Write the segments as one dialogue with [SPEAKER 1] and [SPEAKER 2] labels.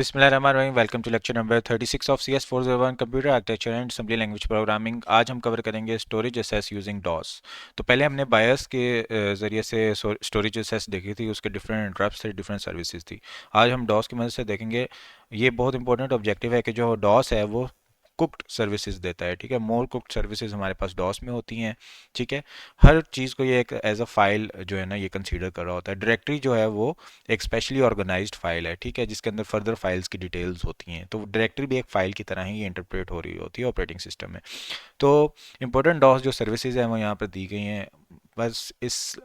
[SPEAKER 1] बिस्मिल्लाहिर्रहमानिर्रहीम। Welcome to lecture number 36 of CS401 computer architecture and assembly language programming. आज हम cover करेंगे storage assess using DOS. तो पहले हमने बायस के ज़रिए से स्टोरेज एसेस देखी थी, उसके डिफरेंट इंटरप्ट्स थे, डिफरेंट सर्विसेज थी। आज हम डॉस की मदद से देखेंगे। ये बहुत इंपॉर्टेंट ऑब्जेक्टिव है कि जो डॉस है वो कुक्ड सर्विसेज देता है। ठीक है, मोर कुक्ड सर्विसेज हमारे पास डॉस में होती हैं। ठीक है, हर चीज़ को ये एक एज अ फाइल जो है ना ये कंसीडर कर रहा होता है। डायरेक्टरी जो है वो एक स्पेशली ऑर्गेनाइज्ड फाइल है। ठीक है, जिसके अंदर फर्दर फाइल्स की डिटेल्स होती हैं। तो डायरेक्टरी भी एक फाइल की तरह ही इंटरप्रेट हो रही होती है ऑपरेटिंग सिस्टम में। तो इंपॉर्टेंट डॉस जो सर्विसेज हैं वो यहाँ पर दी गई हैं। बस इस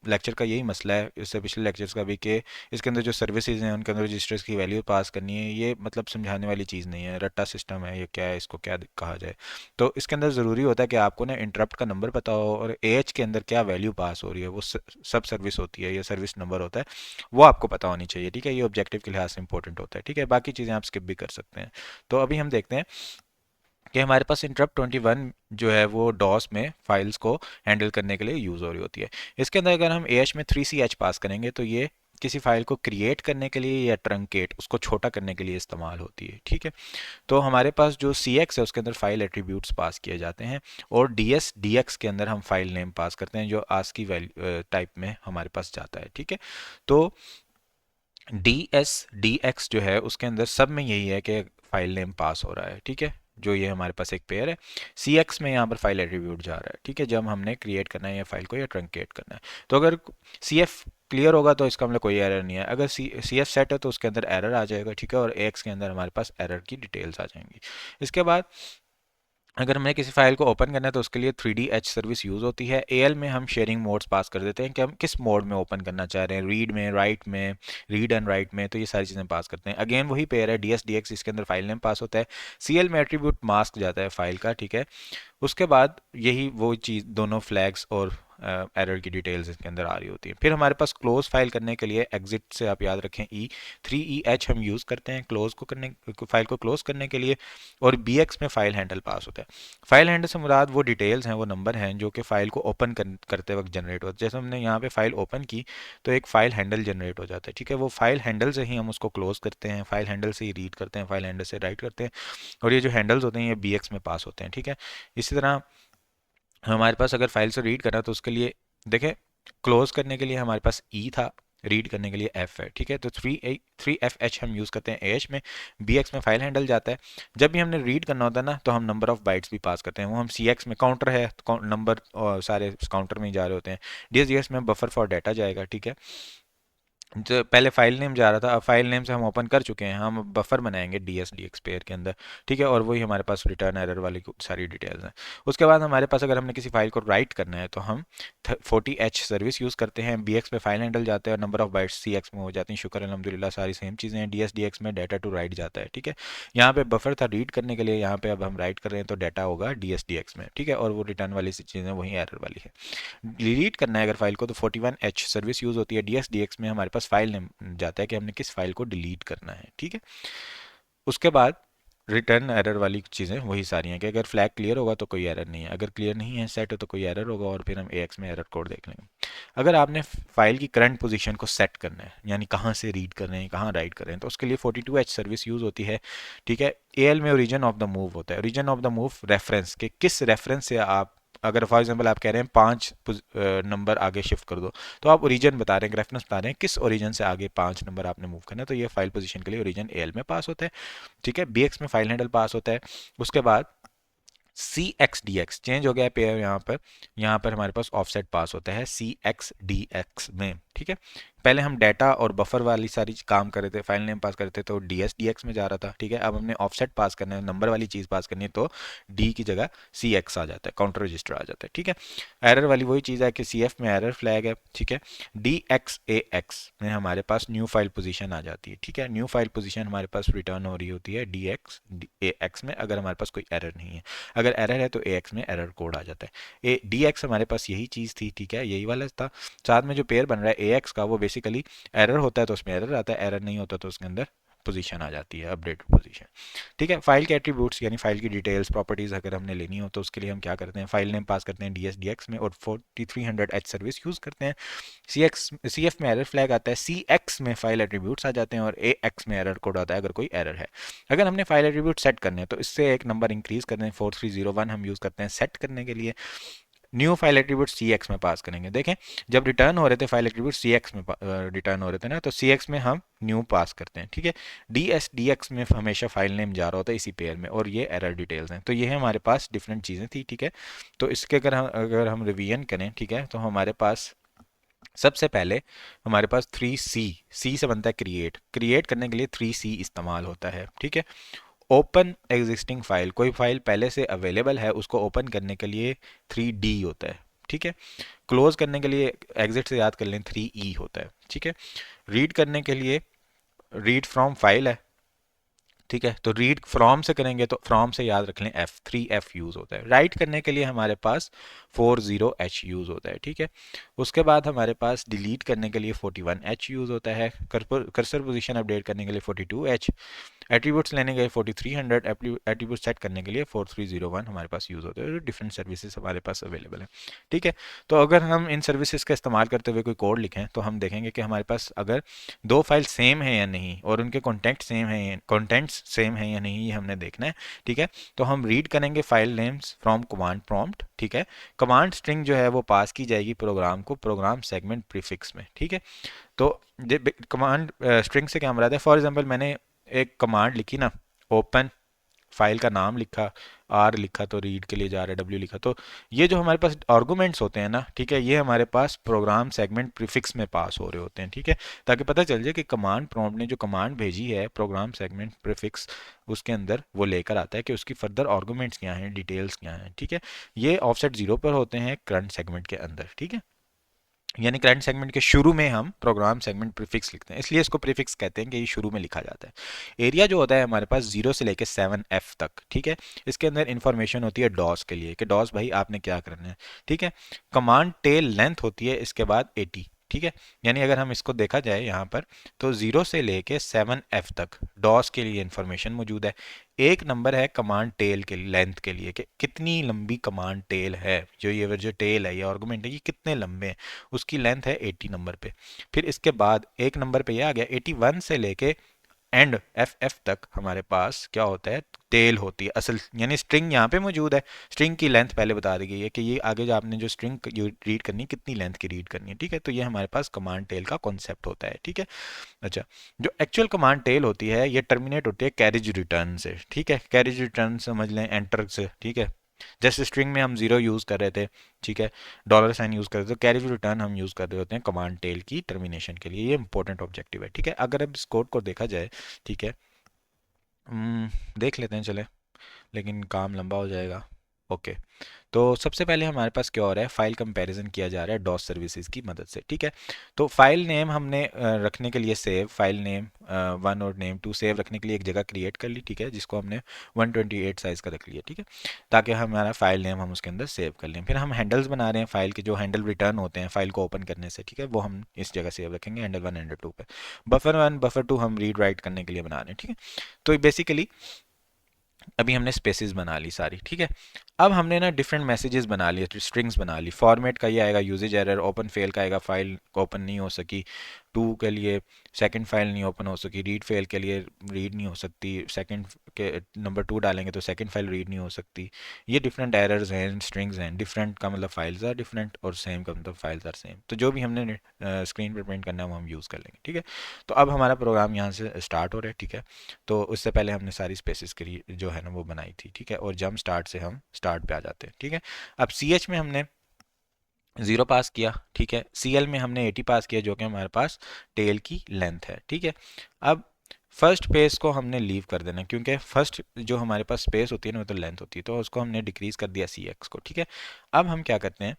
[SPEAKER 1] लेक्चर का यही मसला है, इससे पिछले लेक्चर्स का भी, कि इसके अंदर जो सर्विसेज हैं उनके अंदर रजिस्टर्स की वैल्यू पास करनी है। ये मतलब समझाने वाली चीज़ नहीं है, रट्टा सिस्टम है ये, क्या है, इसको क्या कहा जाए। तो इसके अंदर ज़रूरी होता है कि आपको ना इंटरप्ट का नंबर पता हो और एएच के अंदर क्या वैल्यू पास हो रही है, वो सब सर्विस होती है, ये सर्विस नंबर होता है, वो आपको पता होनी चाहिए। ठीक है, ये ऑब्जेक्टिव के लिहाज से इंपॉर्टेंट होता है। ठीक है, बाकी चीज़ें आप स्किप भी कर सकते हैं। तो अभी हम देखते हैं कि हमारे पास इंटरप्ट 21 जो है वो डॉस में फाइल्स को हैंडल करने के लिए यूज़ हो रही होती है। इसके अंदर अगर हम एच में 3ch पास करेंगे तो ये किसी फाइल को क्रिएट करने के लिए या ट्रंकेट उसको छोटा करने के लिए इस्तेमाल होती है। ठीक है, तो हमारे पास जो CX है उसके अंदर फाइल एट्रीब्यूट्स पास किए जाते हैं, और DX के अंदर हम फाइल नेम पास करते हैं जो ASCII वैल्यू टाइप में हमारे पास जाता है। ठीक है, तो DX जो है उसके अंदर सब में यही है कि फाइल नेम पास हो रहा है। ठीक है, जो ये हमारे पास एक पेयर है। CX में यहाँ पर फाइल एट्रीब्यूट जा रहा है। ठीक है, जब हमने क्रिएट करना है या फाइल को या ट्रंकेट करना है। तो अगर CF क्लियर होगा तो इसका मतलब कोई एरर नहीं है। अगर CF सेट है तो उसके अंदर एरर आ जाएगा। ठीक है, और AX के अंदर हमारे पास एरर की डिटेल्स आ जाएंगी। इसके बाद अगर हमें किसी फाइल को ओपन करना है तो उसके लिए 3DH सर्विस यूज़ होती है। AL में हम शेयरिंग मोड्स पास कर देते हैं कि हम किस मोड में ओपन करना चाह रहे हैं, रीड में, राइट में, रीड एंड राइट में, तो ये सारी चीज़ें पास करते हैं। अगेन वही पेयर है DS DX, इसके अंदर फाइल नेम पास होता है। CL में एट्रीब्यूट मास्क जाता है फाइल का। ठीक है, उसके बाद यही वो चीज़, दोनों फ्लैग्स और एरर की डिटेल्स इसके अंदर आ रही होती है। फिर हमारे पास क्लोज फाइल करने के लिए एग्जिट से आप याद रखें E3EH हम यूज़ करते हैं क्लोज को करने, फाइल को क्लोज करने के लिए। और BX में फाइल हैंडल पास होता है। फाइल हैंडल से मुराद वो डिटेल्स हैं, वो नंबर हैं जो कि फाइल को ओपन करते वक्त जनरेट होते हैं। जैसे हमने यहाँ पे फाइल ओपन की तो एक फाइल हैंडल जनरेट हो जाता है। ठीक है, वो फाइल हैंडल से ही हम उसको क्लोज करते हैं, फाइल हैंडल से ही रीड करते हैं, फाइल हैंडल से राइट करते हैं। और ये जो हैंडल्स होते हैं ये BX में पास होते हैं। ठीक है, इसी तरह हमारे पास अगर फाइल से रीड करना तो उसके लिए देखें, क्लोज करने के लिए हमारे पास E था, रीड करने के लिए F है। ठीक है, तो 3FH हम यूज़ करते हैं AH में। BX में फाइल हैंडल जाता है। जब भी हमने रीड करना होता है ना तो हम नंबर ऑफ बाइट्स भी पास करते हैं, वो हम CX में काउंटर है तो नंबर सारे काउंटर में ही जा रहे होते हैं। DSDX में बफर फॉर डाटा जाएगा। ठीक है, जो पहले फाइल नेम जा रहा था अब फाइल नेम से हम ओपन कर चुके हैं, हम बफर बनाएंगे DSDX पेयर के अंदर। ठीक है, और वही हमारे पास रिटर्न एरर वाली सारी डिटेल्स हैं। उसके बाद हमारे पास अगर हमने किसी फाइल को राइट करना है तो हम 40H सर्विस यूज़ करते हैं। BX में फाइल हैंडल जाते हैं और नंबर ऑफ बाइट्स CX में हो जाती हैं। शुक्र अल्हम्दुलिल्लाह सारी सेम चीज़ें हैं। DSDX में डाटा टू राइट जाता है। ठीक है, यहाँ पे बफर था रीड करने के लिए, यहाँ पे अब हम राइट कर रहे हैं तो डाटा होगा DSDX में। ठीक है, और वो रिटर्न वाली चीज़ें वही एरर वाली है। डिलीट करना है अगर फाइल को तो 41H सर्विस यूज़ होती है। DSDX में हमारे पास फाइल नेम जाता है कि हमने किस फाइल को डिलीट करना है। ठीक है, उसके बाद रिटर्न एरर वाली चीज़ें वही सारी हैं कि अगर फ्लैग क्लियर होगा तो कोई एरर नहीं है, अगर क्लियर नहीं है सेट हो तो कोई एरर होगा, और फिर हम AX में एरर कोड देख लेंगे। अगर आपने फाइल की करंट पोजीशन को सेट करना है, यानी कहाँ से रीड कर रहे हैं, कहाँ राइट कर रहे हैं, तो उसके लिए 42H सर्विस यूज़ होती है। ठीक है, AL में ओरिजिन ऑफ द मूव होता है। Origin of the move reference के किस रेफरेंस से आप, अगर फॉर एग्जांपल आप कह रहे हैं 5 नंबर आगे शिफ्ट कर दो, तो आप ओरिजिन बता रहे हैं, रेफरेंस बता रहे हैं किस ओरिजिन से आगे 5 नंबर आपने मूव करना है, तो ये फाइल पोजीशन के लिए ओरिजिन AL में पास होता है। ठीक है, BX में फाइल हैंडल पास होता है। उसके बाद CXDX चेंज हो गया पेयर, यहाँ पर हमारे पास ऑफसेट पास होता है CXDX में। ठीक है, पहले हम डाटा और बफर वाली सारी काम कर रहे थे, फाइल नेम पास कर रहे थे तो DSDX में जा रहा था। ठीक है, अब हमने ऑफसेट पास करना है, नंबर वाली चीज़ पास करनी है, तो D की जगह CX आ जाता है, काउंटर रजिस्टर आ जाता है। ठीक है, एरर वाली वही चीज़ है कि CF में एरर फ्लैग है। ठीक है, DXAX में हमारे पास न्यू फाइल पोजीशन आ जाती है। ठीक है, न्यू फाइल पोजीशन हमारे पास रिटर्न हो रही होती है DXAX में, अगर हमारे पास कोई एरर नहीं है। अगर एरर है तो AX में एरर कोड आ जाता है। DX हमारे पास यही चीज़ थी। ठीक है, यही वाला था। साथ में जो पेयर बन रहा है AX का वो बेसिकली एरर होता है तो उसमें एरर आता है, एरर नहीं होता तो उसके अंदर पोजीशन आ जाती है, अपडेटेड पोजीशन। ठीक है, फाइल के एट्रीब्यूट्स यानी फाइल की डिटेल्स प्रॉपर्टीज़ अगर हमने लेनी हो तो उसके लिए हम क्या करते हैं, फाइल नेम पास करते हैं DSDX में और 4300H सर्विस यूज़ करते हैं। CF में एरर फ्लैग आता है, CX में फाइल एट्रीब्यूट्स आ जाते हैं और AX में एरर कोड आता है अगर कोई एरर है। अगर हमने फाइल एट्रीब्यूट सेट करने हैं तो इससे एक नंबर इंक्रीज करते हैं, 4301 हम यूज़ करते हैं सेट करने के लिए। न्यू फाइल एट्रीब्यूट CX में पास करेंगे। देखें जब रिटर्न हो रहे थे फाइल एट्रीब्यूट CX में रिटर्न हो रहे थे ना, तो CX में हम न्यू पास करते हैं। ठीक है, DSDX में हमेशा फाइल नेम जा रहा होता है इसी पेयर में, और ये एरर डिटेल्स हैं। तो ये है हमारे पास डिफरेंट चीज़ें थी। ठीक है, तो इसके अगर हम रिवीजन करें, ठीक है, तो हमारे पास सबसे पहले हमारे पास 3C से बनता है क्रिएट करने के लिए 3C इस्तेमाल होता है। ठीक है, ओपन एग्जिस्टिंग फाइल, कोई फाइल पहले से अवेलेबल है उसको ओपन करने के लिए 3D होता है। ठीक है, क्लोज करने के लिए एग्जिट से याद कर लें 3E होता है। ठीक है, रीड करने के लिए रीड फ्रॉम फाइल है। ठीक है, तो रीड फ्रॉम से करेंगे तो फ्रॉम से याद रख लें F3F यूज़ होता है। राइट करने के लिए हमारे पास 40H यूज़ होता है। ठीक है, उसके बाद हमारे पास डिलीट करने के लिए 41H यूज़ होता है। कर्सर पोजीशन अपडेट करने के लिए 42H, एट्रीब्यूट्स लेने के लिए 4300, एट्रीब्यूट सेट करने के लिए 4301 हमारे पास यूज़ होते हैं। डिफरेंट सर्विसेज हमारे पास अवेलेबल है। ठीक है, तो अगर हम इन सर्विसेज का इस्तेमाल करते हुए कोई कोड लिखें तो हम देखेंगे कि हमारे पास अगर दो फाइल सेम है या नहीं और उनके कंटेंट्स सेम है या नहीं, ये हमने देखना है। ठीक है, तो हम रीड करेंगे file names from command prompt. ठीक है, कमांड स्ट्रिंग जो है वो पास की जाएगी प्रोग्राम को प्रोग्राम सेगमेंट प्रीफिक्स में। ठीक है, तो कमांड स्ट्रिंग से क्या मराद है, फॉर एग्जांपल मैंने एक कमांड लिखी ना, ओपन, फाइल का नाम लिखा, आर लिखा तो रीड के लिए जा रहा है, डब्ल्यू लिखा, तो ये जो हमारे पास आर्गूमेंट्स होते हैं ना, ठीक है, ये हमारे पास प्रोग्राम सेगमेंट प्रीफिक्स में पास हो रहे होते हैं। ठीक है, ताकि पता चल जाए कि कमांड प्रॉम्प्ट ने जो कमांड भेजी है प्रोग्राम सेगमेंट प्रीफिक्स उसके अंदर वो लेकर आता है कि उसकी फर्दर आर्गूमेंट्स क्या हैं, डिटेल्स क्या हैं। ठीक है, ये ऑफसेट 0 पर होते हैं करंट सेगमेंट के अंदर। ठीक है, यानी करंट सेगमेंट के शुरू में हम प्रोग्राम सेगमेंट प्रीफिक्स लिखते हैं, इसलिए इसको प्रीफिक्स कहते हैं कि ये शुरू में लिखा जाता है। एरिया जो होता है हमारे पास 0 से लेकर 7F तक। ठीक है, इसके अंदर इंफॉर्मेशन होती है डॉस के लिए कि डॉस भाई आपने क्या करना है। ठीक है, कमांड टेल लेंथ होती है इसके बाद 80। ठीक है, यानी अगर हम इसको देखा जाए यहाँ पर तो 0 से लेके 7F तक डॉस के लिए इंफॉर्मेशन मौजूद है। एक नंबर है कमांड टेल के लेंथ के लिए कि कितनी लंबी कमांड टेल है, जो टेल है, ये आर्गुमेंट है, ये कितने लंबे हैं, उसकी लेंथ है 80 नंबर पे। फिर इसके बाद एक नंबर पे ये आ गया 81 से लेके एंड FF तक हमारे पास क्या होता है, टेल होती है असल, यानी स्ट्रिंग यहाँ पे मौजूद है। स्ट्रिंग की लेंथ पहले बता दी गई है कि ये आगे जो आपने जो स्ट्रिंग रीड करनी है कितनी लेंथ की रीड करनी है। ठीक है, तो ये हमारे पास कमांड टेल का कॉन्सेप्ट होता है। ठीक है, अच्छा, जो एक्चुअल कमांड टेल होती है ये टर्मिनेट होती है कैरेज रिटर्न से। ठीक है, कैरेज रिटर्न समझ लें एंटर से। ठीक है, जैसे स्ट्रिंग में हम 0 यूज़ कर रहे थे, ठीक है, $साइन यूज़ कर रहे थे, तो कैरेज रिटर्न हम यूज़ कर रहे होते हैं कमांड टेल की टर्मिनेशन के लिए। ये इंपॉर्टेंट ऑब्जेक्टिव है। ठीक है, अगर अब इस कोड को देखा जाए, ठीक है, देख लेते हैं चले, लेकिन काम लंबा हो जाएगा। ओके, तो सबसे पहले हमारे पास क्या हो रहा है, फाइल कंपैरिजन किया जा रहा है डॉस सर्विसेज की मदद से। ठीक है, तो फाइल नेम हमने रखने के लिए सेव, फाइल नेम 1 और नेम 2 सेव रखने के लिए एक जगह क्रिएट कर ली। ठीक है, जिसको हमने 128 साइज़ का रख लिया। ठीक है, ताकि हमारा फाइल नेम हम उसके अंदर सेव कर लें। फिर हम हैंडल्स बना रहे हैं फाइल के, जो हैंडल रिटर्न होते हैं फाइल को ओपन करने से। ठीक है, वो हम इस जगह सेव रखेंगे हैंडल 1 हैंडल 2 पे। बफर 1 बफर 2 हम रीड राइट करने के लिए बना रहे हैं। ठीक है, तो बेसिकली अभी हमने स्पेसेस बना ली सारी। ठीक है, अब हमने ना डिफरेंट मैसेजेस बना लिए, स्ट्रिंग्स बना ली। फॉर्मेट का ये आएगा यूजेज एरर, ओपन फेल का आएगा फाइल ओपन नहीं हो सकी, 2 के लिए सेकंड फाइल नहीं ओपन हो सकी, रीड फेल के लिए रीड नहीं हो सकती, सेकंड के नंबर 2 डालेंगे तो सेकंड फाइल रीड नहीं हो सकती। ये डिफरेंट एरर्स हैं, स्ट्रिंग्स हैं। डिफरेंट का मतलब फाइल्स आर डिफरेंट और सेम का मतलब फाइल्स आर सेम। तो जो भी हमने स्क्रीन पर प्रिंट करना है वो हम यूज़ कर लेंगे। ठीक है, तो अब हमारा प्रोग्राम यहाँ से स्टार्ट हो रहा है। ठीक है, तो उससे पहले हमने सारी स्पेसिस जो है ना वो बनाई थी। ठीक है, और जंप स्टार्ट से हम स्टार्ट पे आ जाते हैं। ठीक है, अब CH में हमने 0 पास किया। ठीक है, CL में हमने 80 पास किया जो कि हमारे पास टेल की लेंथ है। ठीक है, अब फर्स्ट स्पेस को हमने लीव कर देना, क्योंकि फर्स्ट जो हमारे पास स्पेस होती है ना वो तो लेंथ होती है, तो उसको हमने डिक्रीज कर दिया CX को। ठीक है, अब हम क्या करते हैं,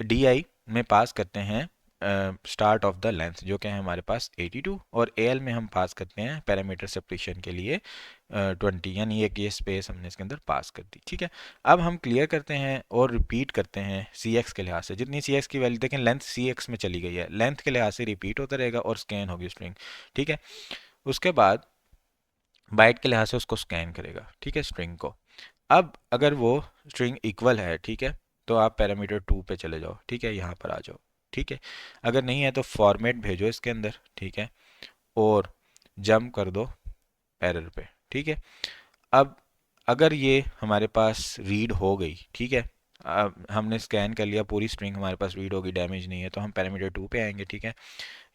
[SPEAKER 1] DI में पास करते हैं स्टार्ट ऑफ द लेंथ जो कि है हमारे पास 82, और AL में हम पास करते हैं पैरामीटर सेपरेशन के लिए 20, यानी एक ये स्पेस हमने इसके अंदर पास कर दी। ठीक है, अब हम क्लियर करते हैं और रिपीट करते हैं CX के लिहाज से। जितनी CX की वैल्यू देखें, लेंथ CX में चली गई है, लेंथ के लिहाज से रिपीट होता रहेगा और स्कैन होगी स्ट्रिंग। ठीक है, उसके बाद बाइट के लिहाज से उसको स्कैन करेगा, ठीक है, स्ट्रिंग को। अब अगर वो स्ट्रिंग इक्वल है, ठीक है, तो आप पैरामीटर 2 पे चले जाओ, ठीक है, यहाँ पर आ जाओ, ठीक है। अगर नहीं है तो फॉर्मेट भेजो इसके अंदर, ठीक है, और जंप कर दो एरर पे, ठीक है। अब अगर ये हमारे पास रीड हो गई, ठीक है, अब हमने स्कैन कर लिया, पूरी स्ट्रिंग हमारे पास रीड होगी, डैमेज नहीं है, तो हम पैरामीटर 2 पे आएंगे, ठीक है।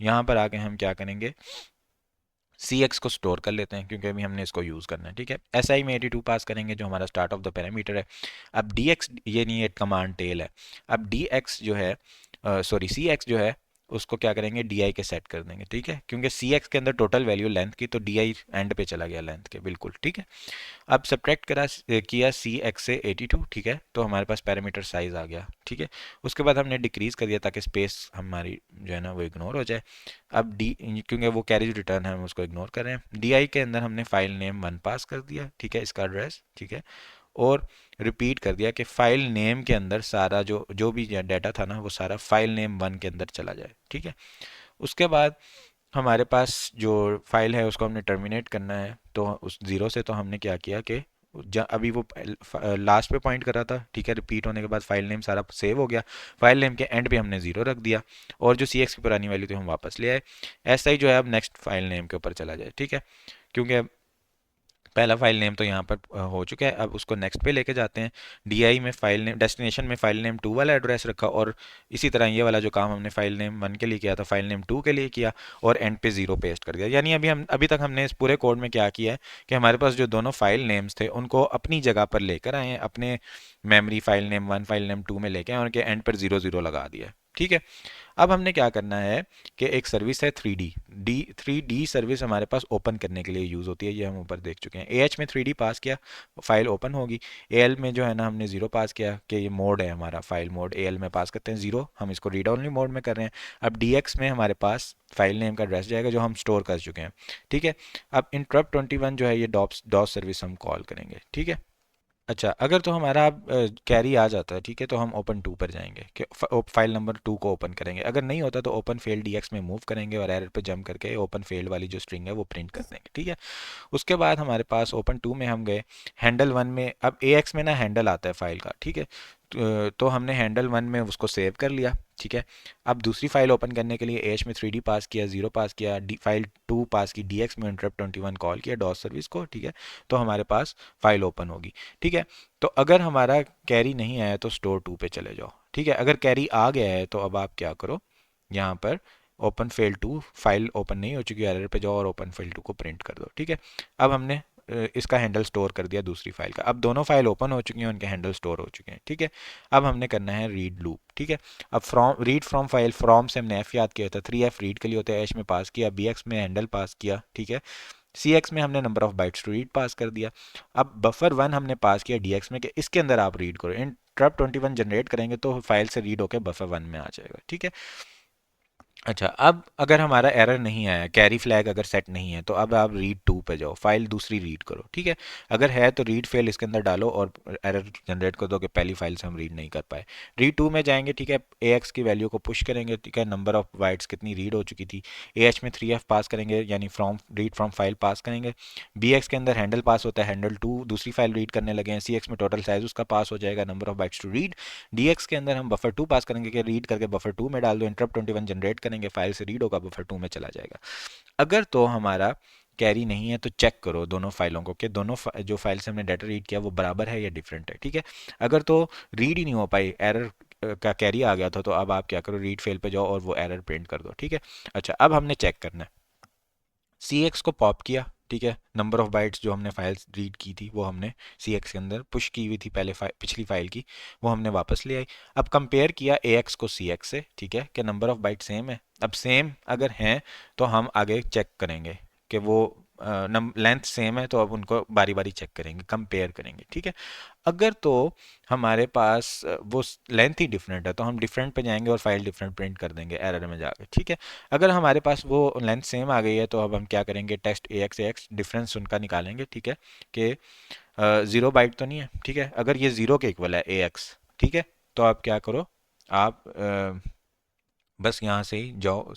[SPEAKER 1] यहाँ पर आके हम क्या करेंगे, सी एक्स को स्टोर कर लेते हैं क्योंकि अभी हमने इसको यूज़ करना है, ठीक है। एस आई में 82 पास करेंगे जो हमारा स्टार्ट ऑफ द पैरामीटर है। अब डी एक्स, ये नहीं, ये कमांड टेल है। अब डी एक्स जो है, सॉरी सी एक्स जो है, उसको क्या करेंगे, डी आई के सेट कर देंगे, ठीक है, क्योंकि सी एक्स के अंदर टोटल वैल्यू लेंथ की, तो डी आई एंड पे चला गया लेंथ के, बिल्कुल ठीक है। अब सब्ट्रैक्ट किया सी एक्स से 82, ठीक है, तो हमारे पास पैरामीटर साइज आ गया, ठीक है। उसके बाद हमने डिक्रीज कर दिया ताकि स्पेस हमारी जो है ना वो इग्नोर हो जाए। अब डी, क्योंकि वो कैरेज रिटर्न है हम उसको इग्नोर कर रहे हैं। डी आई के अंदर हमने फाइल नेम 1 पास कर दिया, ठीक है, इसका एड्रेस, ठीक है, और रिपीट कर दिया कि फाइल नेम के अंदर सारा जो जो भी डाटा था ना वो सारा फाइल नेम 1 के अंदर चला जाए, ठीक है। उसके बाद हमारे पास जो फाइल है उसको हमने टर्मिनेट करना है, तो उस ज़ीरो से तो हमने क्या किया कि अभी वो लास्ट पे पॉइंट कर रहा था, ठीक है, रिपीट होने के बाद फाइल नेम सारा सेव हो गया, फाइल नेम के एंड पे हमने ज़ीरो रख दिया, और जो सी एक्स की पुरानी वैल्यू थी हम वापस ले आए। ऐसा ही जो है अब नेक्स्ट फाइल नेम के ऊपर चला जाए, ठीक है, क्योंकि पहला फाइल नेम तो यहाँ पर हो चुका है। अब उसको नेक्स्ट पे लेके जाते हैं। डीआई में फाइल नेम, डेस्टिनेशन में फाइल नेम 2 वाला एड्रेस रखा, और इसी तरह ये वाला जो काम हमने फाइल नेम 1 के लिए किया था फाइल नेम 2 के लिए किया, और एंड पे ज़ीरो पेस्ट कर दिया। यानी अभी तक हमने इस पूरे कोड में क्या किया है कि हमारे पास जो दोनों फाइल नेम्स थे उनको अपनी जगह पर लेकर आए हैं, अपने memory file name 1 file name 2 में लेके आए और उनके एंड पर ज़ीरो ज़ीरो लगा दिया है, ठीक है। अब हमने क्या करना है कि एक सर्विस है 3D सर्विस हमारे पास ओपन करने के लिए यूज़ होती है, ये हम ऊपर देख चुके हैं। एच में 3D पास किया, फाइल ओपन होगी। एल में जो है ना हमने ज़ीरो पास किया कि ये मोड है हमारा, फाइल मोड एल में पास करते हैं ज़ीरो, हम इसको रीड ओनली मोड में कर रहे हैं। अब डी एक्स में हमारे पास फाइल नेम का एड्रेस जाएगा जो हम स्टोर कर चुके हैं, ठीक है। अब इंटरप्ट 21 जो है ये डॉस डॉस सर्विस हम कॉल करेंगे, ठीक है। अच्छा, अगर तो हमारा कैरी आ जाता है, ठीक है, तो हम ओपन 2 पर जाएंगे कि फाइल नंबर 2 को ओपन करेंगे। अगर नहीं होता तो ओपन फेल्ड डीएक्स में मूव करेंगे और एरर पे जंप करके ओपन फेल्ड वाली जो स्ट्रिंग है वो प्रिंट कर देंगे, ठीक है। उसके बाद हमारे पास ओपन 2 में हम गए, हैंडल 1 में, अब ए एक्स में ना हैंडल आता है फाइल का, ठीक है, तो हमने हैंडल 1 में उसको सेव कर लिया, ठीक है। अब दूसरी फाइल ओपन करने के लिए एच में 3D पास किया, ज़ीरो पास किया, फाइल 2 पास की, डी एक्स में इंटरप्ट 21 कॉल किया डॉस सर्विस को, ठीक है, तो हमारे पास फाइल ओपन होगी, ठीक है। तो अगर हमारा कैरी नहीं आया तो स्टोर 2 पे चले जाओ, ठीक है। अगर कैरी आ गया है तो अब आप क्या करो, यहाँ पर ओपन फेल 2, फाइल ओपन नहीं हो चुकी, एरर पे जाओ और ओपन फेल 2 को प्रिंट कर दो, ठीक है। अब हमने इसका हैंडल स्टोर कर दिया दूसरी फाइल का। अब दोनों फाइल ओपन हो चुकी हैं, उनके हैंडल स्टोर हो चुके हैं, ठीक है। अब हमने करना है रीड लूप, ठीक है। अब from, read from file, from से हमने एफ याद किया था, 3F रीड के लिए होता है, एच में पास किया, बी एक्स में हैंडल पास किया, ठीक है। सी एक्स में हमने number of bytes to read pass कर दिया। अब बफर 1 हमने पास किया डी एक्स में कि इसके अंदर आप रीड करो, इंटरप्ट 21 जनरेट करेंगे तो फाइल से रीड होकर बफर 1 में आ जाएगा, ठीक है। अच्छा, अब अगर हमारा एरर नहीं आया, कैरी फ्लैग अगर सेट नहीं है, तो अब आप रीड 2 पे जाओ, फाइल दूसरी रीड करो, ठीक है। अगर है तो रीड फेल इसके अंदर डालो और एरर जनरेट कर दो कि पहली फाइल से हम रीड नहीं कर पाए। रीड 2 में जाएंगे, ठीक है, ए एक्स की वैल्यू को पुश करेंगे, ठीक है, नंबर ऑफ बाइट्स कितनी रीड हो चुकी थी। ए एच में 3F पास करेंगे, यानी from, read from file pass करेंगे। बी एक्स के अंदर हैंडल पास होता है, हैंडल 2 दूसरी फाइल रीड करने लगे हैं। सी एक्स में टोटल साइज उसका पास हो जाएगा, number of bytes to read. D X के अंदर हम बफर 2 पास करेंगे कि रीड करके बफर 2 में डाल दो, इंटरप्ट 21 जनरेट करेंगे, फाइल से रीड होगा, बफर 2 में चला जाएगा। अगर तो हमारा कैरी नहीं है तो चेक करो दोनों फाइलों को कि दोनों जो फाइल से हमने डाटा रीड किया वो बराबर है या डिफरेंट है, ठीक है। अगर तो रीड ही नहीं हो पाई, एरर का कैरी आ गया था, तो अब आप क्या करो, रीड फेल पे जाओ और वो एरर प्रिंट कर दो, ठीक है। अच्छा, अब हमने चेक करना है, सी एक्स को पॉप किया, ठीक है, नंबर ऑफ बाइट्स जो हमने फाइल रीड की थी वो हमने सी एक्स के अंदर पुश की हुई थी पहले पिछली फाइल की, वो हमने वापस ले आई। अब कंपेयर किया ए एक्स को सी एक्स से, ठीक है, कि नंबर ऑफ बाइट सेम है। अब सेम अगर हैं तो हम आगे चेक करेंगे कि वो लेंथ सेम है, तो अब उनको बारी बारी चेक करेंगे, कंपेयर करेंगे, ठीक है। अगर तो हमारे पास वो लेंथ ही डिफरेंट है तो हम डिफरेंट पे जाएंगे और फाइल डिफरेंट प्रिंट कर देंगे एरर में जाकर, ठीक है। अगर हमारे पास वो लेंथ सेम आ गई है तो अब हम क्या करेंगे, टेस्ट ए एक्स डिफरेंस उनका निकालेंगे, ठीक है, कि ज़ीरो बाइट तो नहीं है, ठीक है। अगर ये ज़ीरो के इक्वल है ए एक्स, ठीक है, तो आप क्या करो, आप बस यहाँ से ही जाओ,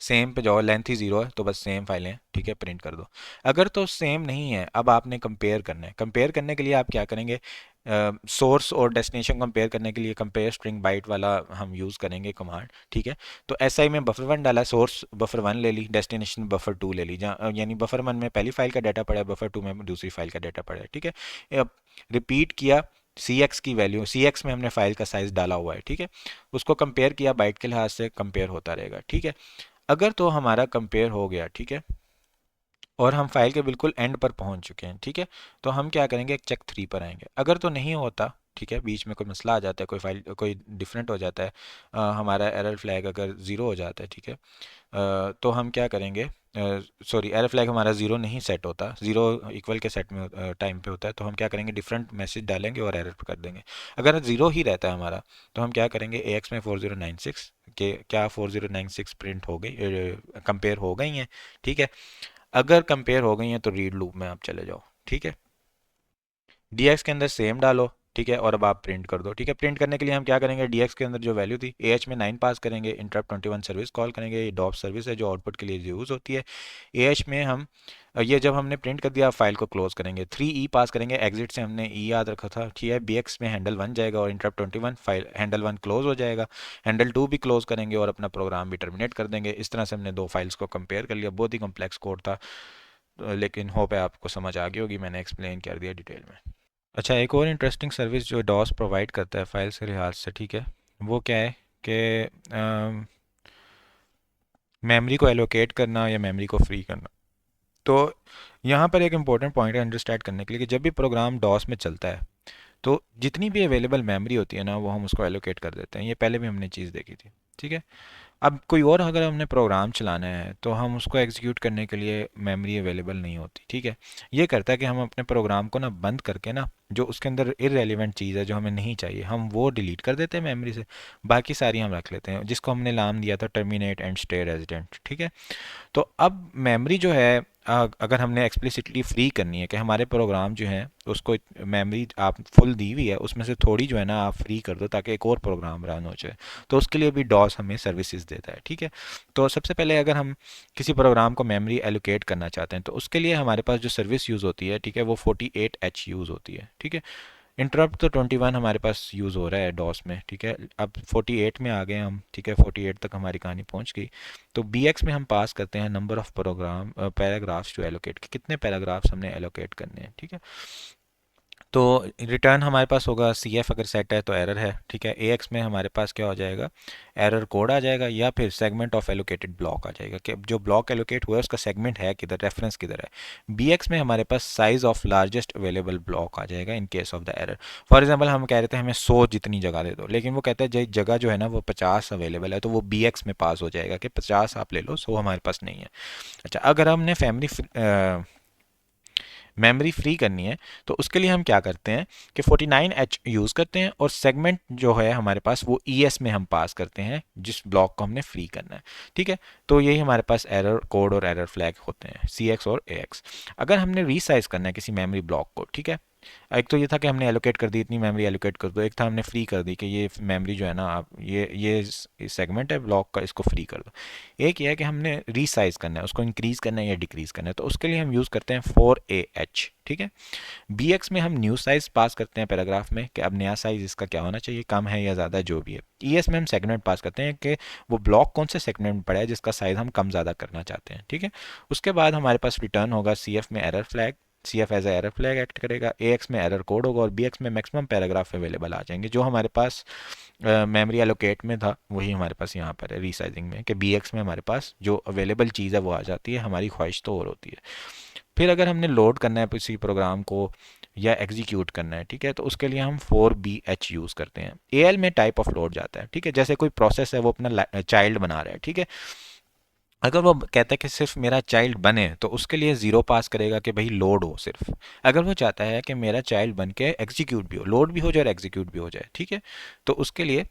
[SPEAKER 1] सेम पे जाओ, लेंथ ही ज़ीरो है तो बस सेम फाइलें, ठीक है, प्रिंट कर दो। अगर तो सेम नहीं है, अब आपने कंपेयर करना है। कंपेयर करने के लिए आप क्या करेंगे, सोर्स और डेस्टिनेशन कंपेयर करने के लिए कंपेयर स्ट्रिंग बाइट वाला हम यूज़ करेंगे कमांड, ठीक है। तो एसआई में बफर वन डाला, सोर्स बफर वन ले ली, डेस्टिनेशन बफर टू ले ली, जहाँ यानी बफर वन में पहली फाइल का डाटा पड़ा है, बफर टू में दूसरी फाइल का डाटा पड़ा है, ठीक है। अब रिपीट किया, सी एक्स की वैल्यू, सी एक्स में हमने फाइल का साइज़ डाला हुआ है, ठीक है। उसको कंपेयर किया, बाइट के लिहाज से कंपेयर होता रहेगा, ठीक है। अगर तो हमारा कंपेयर हो गया, ठीक है, और हम फाइल के बिल्कुल एंड पर पहुंच चुके हैं, ठीक है, तो हम क्या करेंगे, एक चेक थ्री पर आएंगे। अगर तो नहीं होता, ठीक है, बीच में कोई मसला आ जाता है, कोई फाइल कोई डिफरेंट हो जाता है, हमारा एरर फ्लैग अगर ज़ीरो हो जाता है, ठीक है, तो हम क्या करेंगे, सॉरी, एरर फ्लैग हमारा ज़ीरो नहीं सेट होता, ज़ीरो इक्वल के सेट में टाइम पे होता है, तो हम क्या करेंगे, डिफरेंट मैसेज डालेंगे और एरर कर देंगे। अगर ज़ीरो ही रहता है हमारा, तो हम क्या करेंगे, ए एक्स में 4096 के क्या 4096 प्रिंट हो गई, कंपेयर हो गई हैं, ठीक है। अगर कंपेयर हो गई हैं तो रीड लूप में आप चले जाओ, ठीक है, डी एक्स के अंदर सेम डालो, ठीक है, और अब आप प्रिंट कर दो, ठीक है। प्रिंट करने के लिए हम क्या करेंगे, डी एक्स के अंदर जो वैल्यू थी, ए एच में 9 पास करेंगे, इंटरप्ट 21 सर्विस कॉल करेंगे, ये डॉप सर्विस है जो आउटपुट के लिए यूज़ होती है। ए एच में हम ये जब हमने प्रिंट कर दिया, फाइल को क्लोज करेंगे, 3 ई पास करेंगे, एग्जिट से हमने ई याद रखा था, ठीक है। बी एक्स में हैंडल वन जाएगा और interrupt 21 file handle one clause हो जाएगा, हैंडल टू भी क्लोज करेंगे और अपना प्रोग्राम भी टर्मिनेट कर देंगे। इस तरह से हमने दो फाइल्स को कंपेयर कर लिया। बहुत ही कॉम्प्लेक्स कोड था, लेकिन होप है आपको समझ आ गई होगी, मैंने एक्सप्लेन कर दिया डिटेल में। अच्छा, एक और इंटरेस्टिंग सर्विस जो डॉस प्रोवाइड करता है फाइल के लिहाज से, ठीक है, वो क्या है कि मेमोरी को एलोकेट करना या मेमोरी को फ्री करना। तो यहाँ पर एक इम्पोर्टेंट पॉइंट है अंडरस्टैंड करने के लिए कि जब भी प्रोग्राम डॉस में चलता है तो जितनी भी अवेलेबल मेमोरी होती है ना, वो हम उसको एलोकेट कर देते हैं। ये पहले भी हमने चीज़ देखी थी, ठीक है। अब कोई और अगर हमने प्रोग्राम चलाना है तो हम उसको एग्जीक्यूट करने के लिए मेमोरी अवेलेबल नहीं होती, ठीक है। ये करता है कि हम अपने प्रोग्राम को ना बंद करके ना, जो उसके अंदर इररेलेवेंट चीज़ है जो हमें नहीं चाहिए, हम वो डिलीट कर देते हैं मेमोरी से, बाकी सारी हम रख लेते हैं, जिसको हमने नाम दिया था टर्मिनेट एंड स्टे रेजिडेंट, ठीक है। तो अब मेमोरी जो है, अगर हमने एक्सप्लिसिटली फ्री करनी है कि हमारे प्रोग्राम जो हैं उसको मेमोरी आप फुल दी हुई है, उसमें से थोड़ी जो है ना आप फ्री कर दो ताकि एक और प्रोग्राम रन हो जाए, तो उसके लिए भी डॉस हमें सर्विसेज देता है, ठीक है। तो सबसे पहले अगर हम किसी प्रोग्राम को मेमोरी एलोकेट करना चाहते हैं तो उसके लिए हमारे पास जो सर्विस यूज़ होती है, ठीक है, वो 48H यूज़ होती है, ठीक है। इंटरप्ट तो 21 हमारे पास यूज़ हो रहा है डॉस में, ठीक है। अब 48 में आ गए हम, ठीक है, 48 तक हमारी कहानी पहुंच गई। तो बी एक्स में हम पास करते हैं नंबर ऑफ़ प्रोग्राम पैराग्राफ्स जो एलोकेट, कितने पैराग्राफ्स हमने एलोकेट करने हैं, ठीक है। तो रिटर्न हमारे पास होगा सी एफ, अगर सेट है तो एरर है, ठीक है। ए एक्स में हमारे पास क्या हो जाएगा, एरर कोड आ जाएगा, या फिर सेगमेंट ऑफ एलोकेटेड ब्लॉक आ जाएगा कि जो ब्लॉक एलोकेट हुआ है उसका सेगमेंट है किधर, रेफरेंस किधर है। बी एक्स में हमारे पास size of largest available block आ जाएगा in case of the error. For example हम कह रहे थे हमें 100 जितनी जगह दे दो, लेकिन वो कहता है जगह जो है ना वो 50 अवेलेबल है, तो वो बी एक्स में पास हो जाएगा कि 50 आप ले लो, 100 हमारे पास नहीं है। अच्छा, अगर हमने मेमोरी फ्री करनी है तो उसके लिए हम क्या करते हैं कि 49H यूज़ करते हैं, और सेगमेंट जो है हमारे पास वो ES में हम पास करते हैं जिस ब्लॉक को हमने फ्री करना है, ठीक है। तो यही हमारे पास एरर कोड और एरर फ्लैग होते हैं, CX और AX। अगर हमने रीसाइज करना है किसी मेमोरी ब्लॉक को, ठीक है, एक तो ये था कि हमने एलोकेट कर दी, इतनी मेमोरी एलोकेट कर दो, एक था हमने फ्री कर दी कि ये मेमोरी जो है ना आप ये सेगमेंट है ब्लॉक का, इसको फ्री कर दो। एक ये है कि हमने रीसाइज करना है, उसको इंक्रीज करना है या डिक्रीज करना है, तो उसके लिए हम यूज़ करते हैं 4AH, ठीक है। बी एक्स में हम न्यू साइज पास करते हैं पैराग्राफ में कि अब नया साइज इसका क्या होना चाहिए, कम है या ज़्यादा, जो भी है। ई एस में हम सेगमेंट पास करते हैं कि वो ब्लॉक कौन से सेगमेंट में पड़ा है जिसका साइज हम कम ज़्यादा करना चाहते हैं, ठीक है। उसके बाद हमारे पास रिटर्न होगा सी एफ में error flag, C F as error flag act करेगा, ए एक्स में एरर कोड होगा, और बी एक्स में मैक्सिमम पैराग्राफ अवेलेबल आ जाएंगे। जो हमारे पास मेमोरी एलोकेट में था वही हमारे पास यहाँ पर है रीसाइजिंग में, कि बी एक्स में हमारे पास जो अवेलेबल चीज़ है वो आ जाती है, हमारी ख्वाहिश तो और होती है। फिर अगर हमने लोड करना है किसी प्रोग्राम को या एग्जीक्यूट करना है, ठीक है, तो उसके लिए हम 4BH यूज़ करते हैं। AL में टाइप ऑफ लोड जाता है, ठीक है, जैसे कोई प्रोसेस है वो अपना चाइल्ड बना रहा है, ठीक है। अगर वो कहता है कि सिर्फ मेरा चाइल्ड बने तो उसके लिए ज़ीरो पास करेगा कि भाई लोड हो सिर्फ। अगर वो चाहता है कि मेरा चाइल्ड बन के एग्जीक्यूट भी हो, लोड भी हो जाए और एग्जीक्यूट भी हो जाए, ठीक है, तो उसके लिए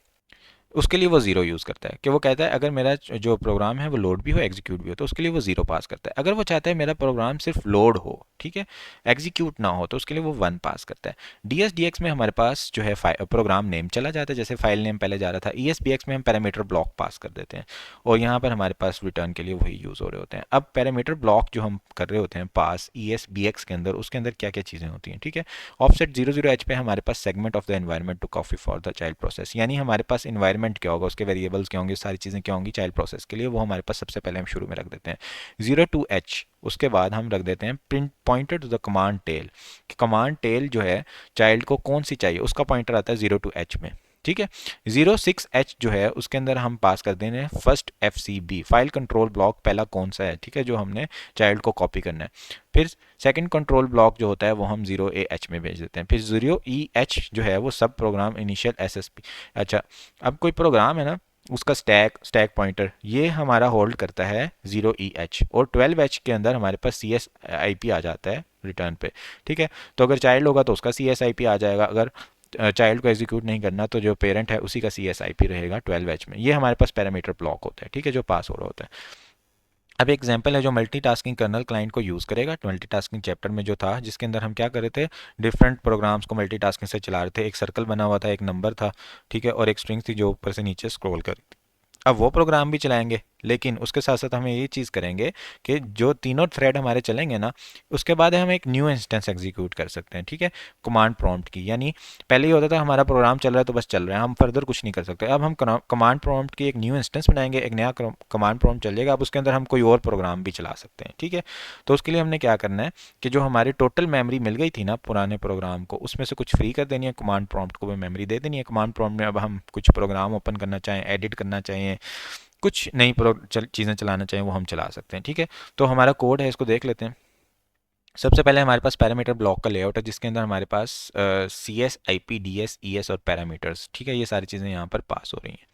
[SPEAKER 1] वो ज़ीरो यूज़ करता है कि वो कहता है अगर मेरा जो प्रोग्राम है वो लोड भी हो एग्जीक्यूट भी हो, तो उसके लिए वो ज़ीरो पास करता है। अगर वो चाहता है मेरा प्रोग्राम सिर्फ लोड हो, ठीक है। एग्जीक्यूट ना हो तो उसके लिए वो 1 पास करता है। DSDX में हमारे पास जो है प्रोग्राम नेम चला जाता है, जैसे फाइल नेम पहले जा रहा था। ESBX में हम पैरामीटर ब्लॉक पास कर देते हैं और यहाँ पर हमारे पास रिटर्न के लिए वही यूज़ हो रहे होते हैं। अब पैरामीटर ब्लॉक जो हम कर रहे होते हैं पास ESBX के अंदर, उसके अंदर क्या क्या चीज़ें होती हैं, ठीक है। ऑफसेट 00H पे हमारे पास segment of the environment to copy for the child process, यानी हमारे पास इन्वायरमेंट क्या होगा, उसके वेरिएबल्स क्या होंगे, सारी चीज़ें क्या होंगी चाइल्ड प्रोसेस के लिए, वो हमारे पास सबसे पहले हम शुरू में रख देते हैं 02H। उसके बाद हम रख देते हैं print pointer to the command tail, कि कमांड टेल जो है चाइल्ड को कौन सी चाहिए उसका पॉइंटर आता है 02H में, ठीक है। 06H जो है उसके अंदर हम पास कर देंगे first FCB, file control block पहला कौन सा है, ठीक है, जो हमने चाइल्ड को कॉपी करना है। फिर सेकंड कंट्रोल ब्लॉक जो होता है वो हम 0AH में भेज देते हैं। फिर 0EH जो है वो सब प्रोग्राम इनिशियल SSP। अच्छा, अब कोई प्रोग्राम है ना, उसका स्टैक पॉइंटर ये हमारा होल्ड करता है 0EH, और 12H के अंदर हमारे पास CSIP आ जाता है रिटर्न पे, ठीक है। तो अगर चाइल्ड होगा तो उसका CSIP आ जाएगा, अगर चाइल्ड को एग्जीक्यूट नहीं करना तो जो पेरेंट है उसी का CSIP रहेगा 12H में। ये हमारे पास पैरामीटर ब्लॉक होता है, ठीक है, जो पास हो रहा होता है। अब एक एग्जांपल है जो मल्टीटास्किंग कर्नल क्लाइंट को यूज़ करेगा। मल्टीटास्किंग चैप्टर में जो था, जिसके अंदर हम क्या कर रहे थे, डिफरेंट प्रोग्राम्स को मल्टीटास्किंग से चला रहे थे। एक सर्कल बना हुआ था, एक नंबर था, ठीक है, और एक स्ट्रिंग थी जो ऊपर से नीचे स्क्रॉल कर रही थी। अब वो प्रोग्राम भी चलाएंगे, लेकिन उसके साथ साथ हमें ये चीज़ करेंगे कि जो तीनों थ्रेड हमारे चलेंगे ना, उसके बाद हम एक न्यू इंस्टेंस एग्जीक्यूट कर सकते हैं, ठीक है, कमांड प्रॉम्प्ट की। यानी पहले ही होता था हमारा प्रोग्राम चल रहा है तो बस चल रहा है, हम फर्दर कुछ नहीं कर सकते। अब हम कमांड प्रॉम्प्ट की एक न्यू इंस्टेंस बनाएंगे, एक नया कमांड प्रॉम्प्ट चलेगा, अब उसके अंदर हम कोई और प्रोग्राम भी चला सकते हैं, ठीक है। तो उसके लिए हमने क्या करना है कि जो हमारी टोटल मेमोरी मिल गई थी ना पुराने प्रोग्राम को, उसमें से कुछ फ्री कर देनी है, कमांड प्रॉम्प्ट को भी मेमोरी दे देनी है। कमांड प्रॉम्प्ट में अब हम कुछ प्रोग्राम ओपन करना चाहें, एडिट करना चाहिए, कुछ नई चीज़ें चलाना चाहिए, वो हम चला सकते हैं, ठीक है। तो हमारा कोड है, इसको देख लेते हैं। सबसे पहले हमारे पास पैरामीटर ब्लॉक का लेआउट है, जिसके अंदर हमारे पास CSIP DS ES और पैरामीटर्स, ठीक है, ये सारी चीज़ें यहाँ पर पास हो रही हैं।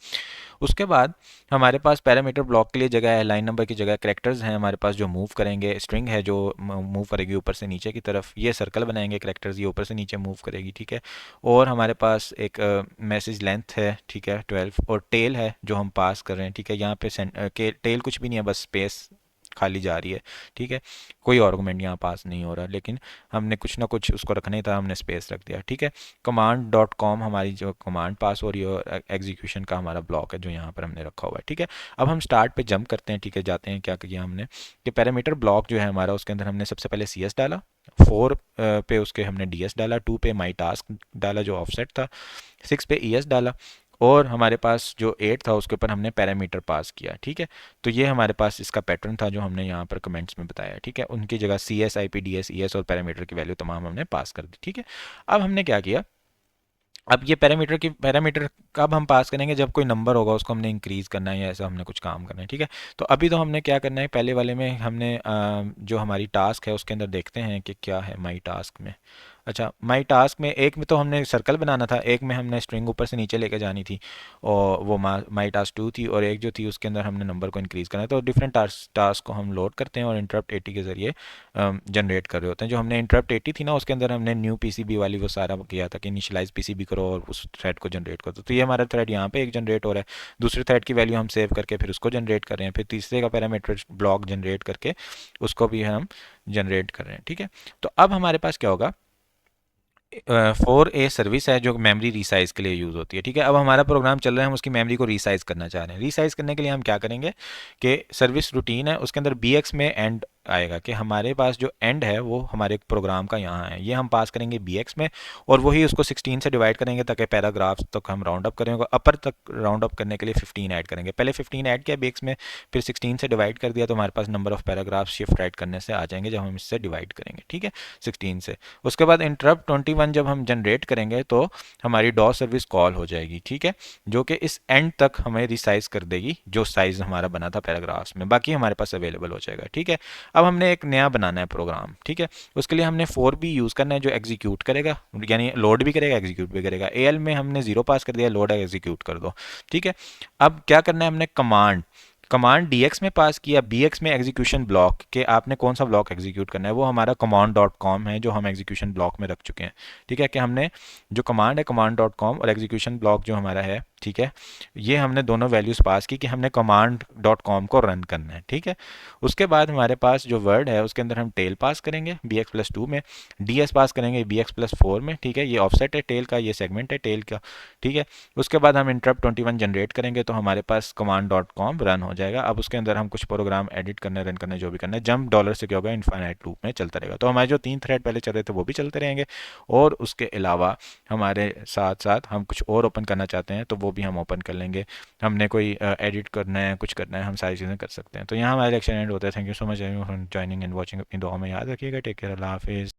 [SPEAKER 1] उसके बाद हमारे पास पैरामीटर ब्लॉक के लिए जगह है, लाइन नंबर की जगह कैरेक्टर्स हैं हमारे पास जो मूव करेंगे, स्ट्रिंग है जो मूव करेगी ऊपर से नीचे की तरफ, ये सर्कल बनाएंगे कैरेक्टर्स, ये ऊपर से नीचे मूव करेगी, ठीक है। और हमारे पास एक मैसेज लेंथ है, ठीक है, 12, और टेल है जो हम पास कर रहे हैं, ठीक है। यहाँ पे टेल कुछ भी नहीं है, बस स्पेस खाली जा रही है, ठीक है, कोई आर्गूमेंट यहाँ पास नहीं हो रहा, लेकिन हमने कुछ ना कुछ उसको रखने था, हमने स्पेस रख दिया, ठीक है। command.com हमारी जो कमांड पास हो रही है, और एग्जीक्यूशन का हमारा ब्लॉक है जो यहाँ पर हमने रखा हुआ है, ठीक है। अब हम स्टार्ट पे जंप करते हैं, ठीक है, जाते हैं, क्या किया हमने कि पैरामीटर ब्लॉक जो है हमारा, उसके अंदर हमने सबसे पहले CS डाला, 4 पे उसके हमने DS डाला, 2 पे माई टास्क डाला जो ऑफसेट था, 6 पे ES डाला, और हमारे पास जो 8 था उसके ऊपर हमने पैरामीटर पास किया, ठीक है। तो ये हमारे पास इसका पैटर्न था जो हमने यहाँ पर कमेंट्स में बताया, ठीक है। उनकी जगह CSIP DS ES और पैरामीटर की वैल्यू तमाम हमने पास कर दी, ठीक है। अब हमने क्या किया, अब ये पैरामीटर कब हम पास करेंगे, जब कोई नंबर होगा उसको हमने इंक्रीज करना है या ऐसा हमने कुछ काम करना है, ठीक है। तो अभी तो हमने क्या करना है, पहले वाले में हमने जो हमारी टास्क है उसके अंदर देखते हैं कि क्या है माई टास्क में। अच्छा, माई टास्क में एक में तो हमने सर्कल बनाना था, एक में हमने स्ट्रिंग ऊपर से नीचे लेके जानी थी, और वो माई टास्क 2 थी, और एक जो थी उसके अंदर हमने नंबर को इंक्रीज़ करना है। तो डिफरेंट टास्क को हम लोड करते हैं और इंटरप्ट 80 के ज़रिए जनरेट कर रहे होते हैं। जो हमने इंटरप्ट 80 थी ना, उसके अंदर हमने न्यू PCB वाली वो सारा किया था कि इनिशियलाइज PCB करो और उस थ्रेड को जनरेट करो। तो ये हमारा थ्रेड यहाँ पे एक जनरेट हो रहा है, दूसरे थ्रेड की वैल्यू हम सेव करके फिर उसको जनरेट कर रहे हैं, फिर तीसरे का पैरामीटर ब्लॉक जनरेट करके उसको भी हम जनरेट कर रहे हैं, ठीक है। तो अब हमारे पास क्या होगा, 4A सर्विस है जो मेमोरी रीसाइज के लिए यूज़ होती है, ठीक है। अब हमारा प्रोग्राम चल रहा है, हम उसकी मेमोरी को रीसाइज करना चाह रहे हैं। रीसाइज करने के लिए हम क्या करेंगे कि सर्विस रूटीन है, उसके अंदर BX में एंड आएगा कि हमारे पास जो एंड है वो हमारे प्रोग्राम का यहाँ है, ये हम पास करेंगे BX में, और वही उसको 16 से डिवाइड करेंगे ताकि पैराग्राफ्स तक हम राउंड अप करेंगे। अपर तक राउंड अप करने के लिए 15 ऐड करेंगे, पहले 15 ऐड किया BX में, फिर 16 से डिवाइड कर दिया, तो हमारे पास number of paragraph shift right करने से आ जाएंगे जब हम इससे डिवाइड करेंगे, ठीक है, 16 से। उसके बाद इंटरप्ट 21 जब हम जनरेट करेंगे तो हमारी डॉ सर्विस कॉल हो जाएगी, ठीक है, जो कि इस एंड तक हमें रिसाइज कर देगी जो साइज हमारा बना था पैराग्राफ्स में, बाकी हमारे पास अवेलेबल हो जाएगा, ठीक है। अब हमने एक नया बनाना है प्रोग्राम, ठीक है, उसके लिए हमने 4B यूज़ करना है जो एग्जीक्यूट करेगा, यानी लोड भी करेगा एग्जीक्यूट भी करेगा। AL में हमने 0 पास कर दिया, लोड एग्जीक्यूट कर दो, ठीक है। अब क्या करना है हमने, कमांड कमांड dx में पास किया, bx में एग्जीक्यूशन ब्लॉक के आपने कौन सा ब्लॉक एग्जीक्यूट करना है, वो हमारा command.com है जो हम एग्जीक्यूशन ब्लॉक में रख चुके हैं। ठीक है, कि हमने जो कमांड है command.com और एग्जीक्यूशन ब्लॉक जो हमारा है, ठीक है, ये हमने दोनों वैल्यूज़ पास की कि हमने command.com को रन करना है। ठीक है, उसके बाद हमारे पास जो वर्ड है उसके अंदर हम टेल पास करेंगे bx+2 में, ds पास करेंगे bx+4 में। ठीक है, ये ऑफसेट है टेल का, ये सेगमेंट है टेल का। ठीक है, उसके बाद हम इंटरप्ट 21 जनरेट करेंगे तो हमारे पास command.com रन हो जाएगा। अब उसके अंदर हम कुछ प्रोग्राम एडिट करने, रन करने, जो भी करना है, जंप डॉलर से क्या होगा, इनफाइनाइट लूप में चलता रहेगा। तो हमारे जो 3 थ्रेड पहले चल रहे थे वो भी चलते रहेंगे, और उसके अलावा हमारे साथ साथ हम कुछ और ओपन करना चाहते हैं तो वो भी हम ओपन कर लेंगे। हमने कोई एडिट करना है, कुछ करना है, हम सारी चीज़ें कर सकते हैं। तो यहाँ हमारा लेक्चर एंड होता है। Thank you so much joining and watching. अपनी दुआ में याद रखिएगा। टेक केयर, अल्लाह हाफिज़।